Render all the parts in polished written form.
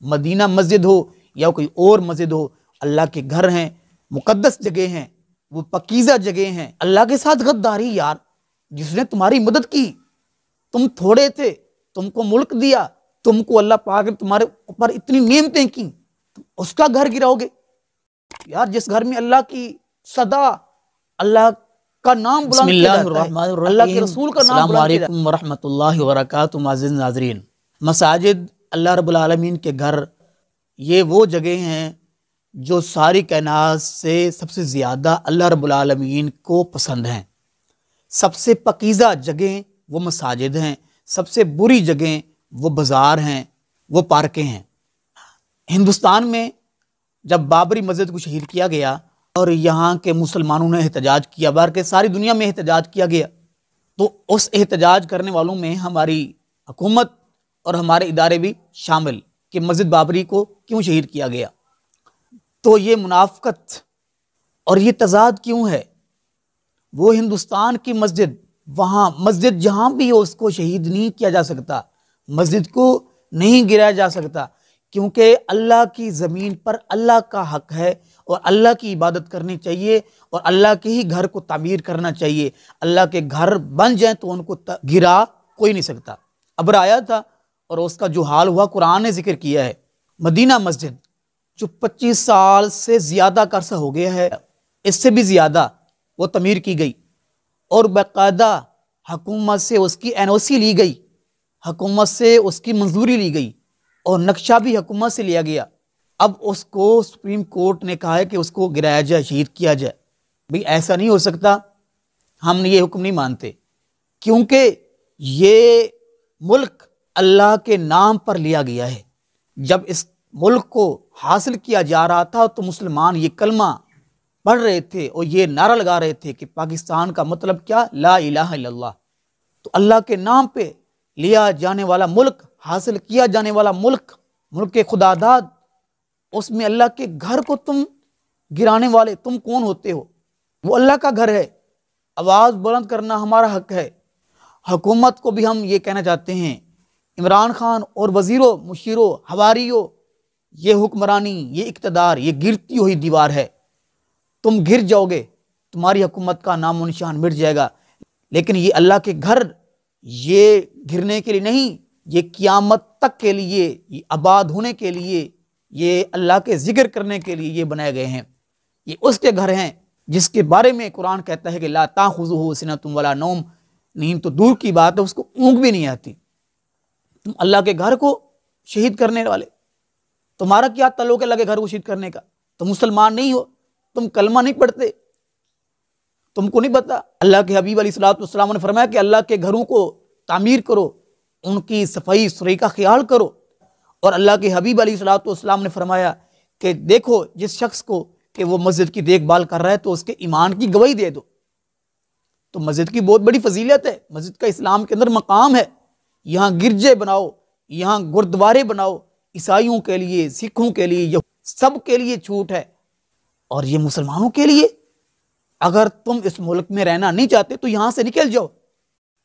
مدینہ مسجد ہو یا کوئی اور مسجد ہو، اللہ کے گھر ہیں، مقدس جگہ ہیں، وہ پاکیزہ جگہ ہیں۔ اللہ کے ساتھ غداری یار، جس نے تمہاری مدد کی، تم تھوڑے تھے، تم کو ملک دیا، تم کو اللہ پاک نے تمہارے اوپر اتنی نعمتیں کی، اس کا گھر گراؤ گے یار؟ جس گھر میں اللہ کی صدا، اللہ کا نام بسم بلند اللہ کیا جاتا الرحمن ہے، الرحیم۔ اللہ کے رسول کا نام السلام بلند کیا جاتا علیکم ورحمۃ اللہ وبرکاتہ۔ معزز ناظرین، مساجد اللہ رب العالمین کے گھر، یہ وہ جگہ ہیں جو ساری کائنات سے سب سے زیادہ اللہ رب العالمین کو پسند ہیں۔ سب سے پاکیزہ جگہیں وہ مساجد ہیں، سب سے بری جگہیں وہ بازار ہیں، وہ پارکیں ہیں۔ ہندوستان میں جب بابری مسجد کو شہید کیا گیا اور یہاں کے مسلمانوں نے احتجاج کیا، بلکہ ساری دنیا میں احتجاج کیا گیا، تو اس احتجاج کرنے والوں میں ہماری حکومت اور ہمارے ادارے بھی شامل کہ مسجد بابری کو کیوں شہید کیا گیا۔ تو یہ منافقت اور یہ تضاد کیوں ہے؟ وہ ہندوستان کی مسجد، وہاں مسجد جہاں بھی ہو، اس کو شہید نہیں کیا جا سکتا، مسجد کو نہیں گرایا جا سکتا، کیونکہ اللہ کی زمین پر اللہ کا حق ہے اور اللہ کی عبادت کرنی چاہیے اور اللہ کے ہی گھر کو تعمیر کرنا چاہیے۔ اللہ کے گھر بن جائیں تو ان کو گرا کوئی نہیں سکتا۔ ابر آیا تھا اور اس کا جو حال ہوا قرآن نے ذکر کیا ہے۔ مدینہ مسجد جو 25 سال سے زیادہ کا عرصہ ہو گیا ہے، اس سے بھی زیادہ وہ تعمیر کی گئی اور باقاعدہ حکومت سے اس کی NOC لی گئی، حکومت سے اس کی منظوری لی گئی اور نقشہ بھی حکومت سے لیا گیا۔ اب اس کو سپریم کورٹ نے کہا ہے کہ اس کو گرایا جائے، شہید کیا جائے۔ بھئی ایسا نہیں ہو سکتا، ہم یہ حکم نہیں مانتے، کیونکہ یہ ملک اللہ کے نام پر لیا گیا ہے۔ جب اس ملک کو حاصل کیا جا رہا تھا تو مسلمان یہ کلمہ پڑھ رہے تھے اور یہ نعرہ لگا رہے تھے کہ پاکستان کا مطلب کیا؟ لا الہ الا اللہ۔ تو اللہ کے نام پہ لیا جانے والا ملک، حاصل کیا جانے والا ملک، ملک کے خدا داد، اس میں اللہ کے گھر کو تم گرانے والے تم کون ہوتے ہو؟ وہ اللہ کا گھر ہے، آواز بلند کرنا ہمارا حق ہے۔ حکومت کو بھی ہم یہ کہنا چاہتے ہیں، عمران خان اور وزیروں، مشیروں، حواریوں، یہ حکمرانی، یہ اقتدار، یہ گرتی ہوئی دیوار ہے، تم گر جاؤ گے، تمہاری حکومت کا نام و نشان مٹ جائے گا، لیکن یہ اللہ کے گھر یہ گرنے کے لیے نہیں، یہ قیامت تک کے لیے، یہ آباد ہونے کے لیے، یہ اللہ کے ذکر کرنے کے لیے یہ بنائے گئے ہیں۔ یہ اس کے گھر ہیں جس کے بارے میں قرآن کہتا ہے کہ لا تاخذہ سنۃ ولا نوم، نیند تو دور کی بات ہے، اس کو اونگ بھی نہیں آتی۔ تم اللہ کے گھر کو شہید کرنے والے، تمہارا کیا تعلق ہے اللہ کے گھر کو شہید کرنے کا؟ تم مسلمان نہیں ہو، تم کلمہ نہیں پڑھتے، تم کو نہیں پتا۔ اللہ کے حبیب علیہ الصلوۃ والسلام نے فرمایا کہ اللہ کے گھروں کو تعمیر کرو، ان کی صفائی ستھرائی کا خیال کرو، اور اللہ کے حبیب علیہ الصلوۃ والسلام نے فرمایا کہ دیکھو جس شخص کو کہ وہ مسجد کی دیکھ بھال کر رہا ہے تو اس کے ایمان کی گواہی دے دو۔ تو مسجد کی بہت بڑی فضیلت ہے، مسجد کا اسلام کے اندر مقام ہے۔ یہاں گرجے بناؤ، یہاں گردوارے بناؤ، عیسائیوں کے لیے، سکھوں کے لیے، سب کے لیے چھوٹ ہے۔ اور یہ مسلمانوں کے لیے، اگر تم اس ملک میں رہنا نہیں چاہتے تو یہاں سے نکل جاؤ۔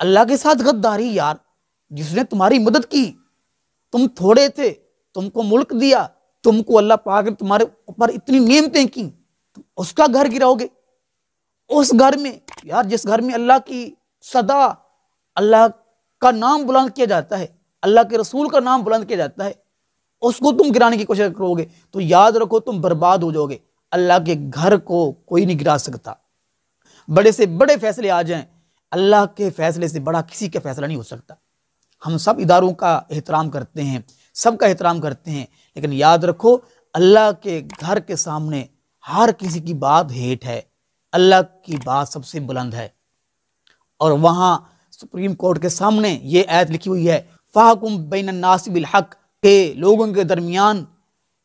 اللہ کے ساتھ غداری یار، جس نے تمہاری مدد کی، تم تھوڑے تھے، تم کو ملک دیا، تم کو اللہ پاک نے تمہارے اوپر اتنی نعمتیں کی، اس کا گھر گراؤ گے؟ اس گھر میں یار، جس گھر میں اللہ کی صدا، اللہ کا نام بلند کیا جاتا ہے، اللہ کے رسول کا نام بلند کیا جاتا ہے، اس کو تم گرانے کی کوشش کرو گے تو یاد رکھو تم برباد ہو جاؤ گے۔ اللہ کے گھر کو کوئی نہیں گرا سکتا۔ بڑے سے بڑے فیصلے آ جائیں، اللہ کے فیصلے سے بڑا کسی کا فیصلہ نہیں ہو سکتا۔ ہم سب اداروں کا احترام کرتے ہیں، سب کا احترام کرتے ہیں، لیکن یاد رکھو اللہ کے گھر کے سامنے ہر کسی کی بات ہیٹ ہے، اللہ کی بات سب سے بلند ہے۔ اور وہاں سپریم کورٹ کے سامنے یہ آیت لکھی ہوئی ہے، فَحْكُمْ بَيْنَ النَّاسِ بِالْحَقِّ، کہ لوگوں کے درمیان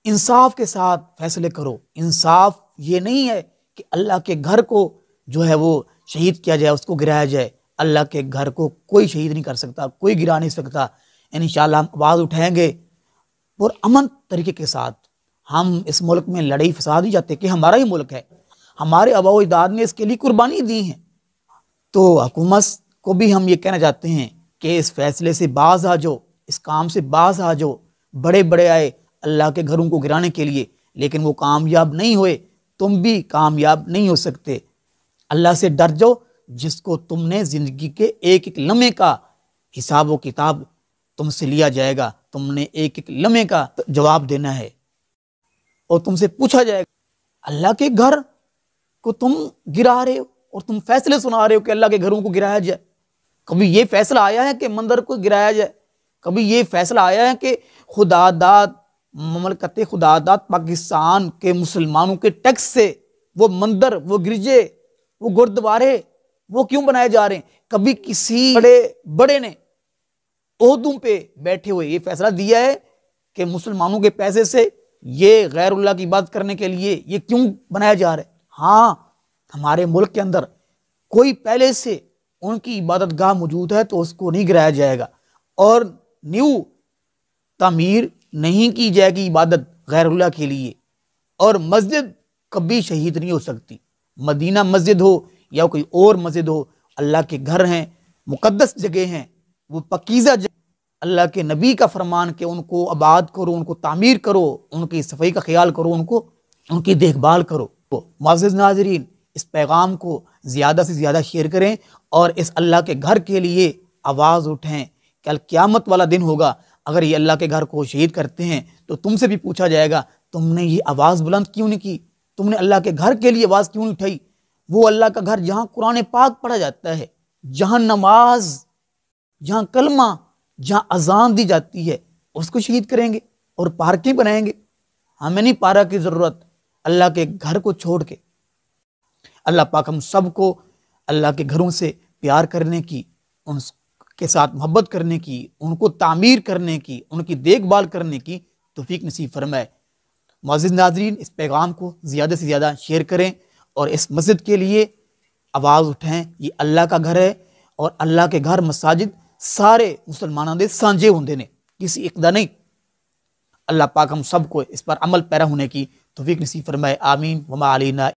انصاف کے ساتھ فیصلے کرو۔ انصاف یہ نہیں ہے کہ اللہ کے گھر کو جو ہے وہ شہید کیا جائے، اس کو گرایا جائے۔ اللہ کے گھر کو کوئی شہید نہیں کر سکتا، کوئی گرا نہیں سکتا۔ انشاءاللہ ہم آواز اٹھائیں گے اور امن طریقے کے ساتھ۔ ہم اس ملک میں لڑائی فساد نہیں چاہتے، کہ ہمارا ہی ملک ہے، ہمارے آباء و اجداد نے اس کے لیے قربانی دی ہیں۔ تو حکومت کو بھی ہم یہ کہنا چاہتے ہیں کہ اس فیصلے سے باز آ جاؤ، اس کام سے باز آ جاؤ۔ بڑے بڑے آئے، اللہ کے گھروں کو گرانے کے لیے، لیکن وہ کامیاب نہیں ہوئے، تم بھی کامیاب نہیں ہو سکتے۔ اللہ سے ڈر جاؤ جس کو تم نے زندگی کے ایک ایک لمحے کا حساب و کتاب تم سے لیا جائے گا، تم نے ایک ایک لمحے کا جواب دینا ہے اور تم سے پوچھا جائے گا۔ اللہ کے گھر کو تم گرا رہے ہو اور تم فیصلے سنا رہے ہو کہ اللہ کے گھروں کو گرایا جائے۔ کبھی یہ فیصلہ آیا ہے کہ مندر کو گرایا جائے؟ کبھی یہ فیصلہ آیا ہے کہ خدا داد مملکت خدا داد پاکستان کے مسلمانوں کے ٹیکس سے وہ مندر، وہ گرجے، وہ گردوارے وہ کیوں بنائے جا رہے ہیں؟ کبھی کسی بڑے نے عہدوں پہ بیٹھے ہوئے یہ فیصلہ دیا ہے کہ مسلمانوں کے پیسے سے یہ غیر اللہ کی عبادت کرنے کے لیے یہ کیوں بنایا جا رہا ہے؟ ہاں، ہمارے ملک کے اندر کوئی پہلے سے ان کی عبادت گاہ موجود ہے تو اس کو نہیں گرایا جائے گا، اور نیو تعمیر نہیں کی جائے گی عبادت غیر اللہ کے لیے۔ اور مسجد کبھی شہید نہیں ہو سکتی، مدینہ مسجد ہو یا کوئی اور مسجد ہو، اللہ کے گھر ہیں، مقدس جگہ ہیں، وہ پاکیزہ جگہ۔ اللہ کے نبی کا فرمان کہ ان کو آباد کرو، ان کو تعمیر کرو، ان کی صفائی کا خیال کرو، ان کی دیکھ بھال کرو۔ معزز ناظرین، اس پیغام کو زیادہ سے زیادہ شیئر کریں اور اس اللہ کے گھر کے لیے آواز اٹھیں۔ کل قیامت والا دن ہوگا، اگر یہ اللہ کے گھر کو شہید کرتے ہیں تو تم سے بھی پوچھا جائے گا تم نے یہ آواز بلند کیوں نہیں کی، تم نے اللہ کے گھر کے لیے آواز کیوں نہیں اٹھائی؟ وہ اللہ کا گھر جہاں قرآن پاک پڑھا جاتا ہے، جہاں نماز، جہاں کلمہ، جہاں اذان دی جاتی ہے، اس کو شہید کریں گے اور پارکیں بنائیں گے؟ ہمیں نہیں پارک کی ضرورت اللہ کے گھر کو چھوڑ کے۔ اللہ پاک ہم سب کو اللہ کے گھروں سے پیار کرنے کی، ان کے ساتھ محبت کرنے کی، ان کو تعمیر کرنے کی، ان کی دیکھ بھال کرنے کی توفیق نصیب فرمائے۔ معزز ناظرین، اس پیغام کو زیادہ سے زیادہ شیئر کریں اور اس مسجد کے لیے آواز اٹھائیں۔ یہ اللہ کا گھر ہے اور اللہ کے گھر مساجد سارے مسلمانوں دے سانجے ہوندے نے، کسی ایک دا نہیں۔ اللہ پاک ہم سب کو اس پر عمل پیرا ہونے کی توفیق نصیب فرمائے۔ آمین۔ وما علینا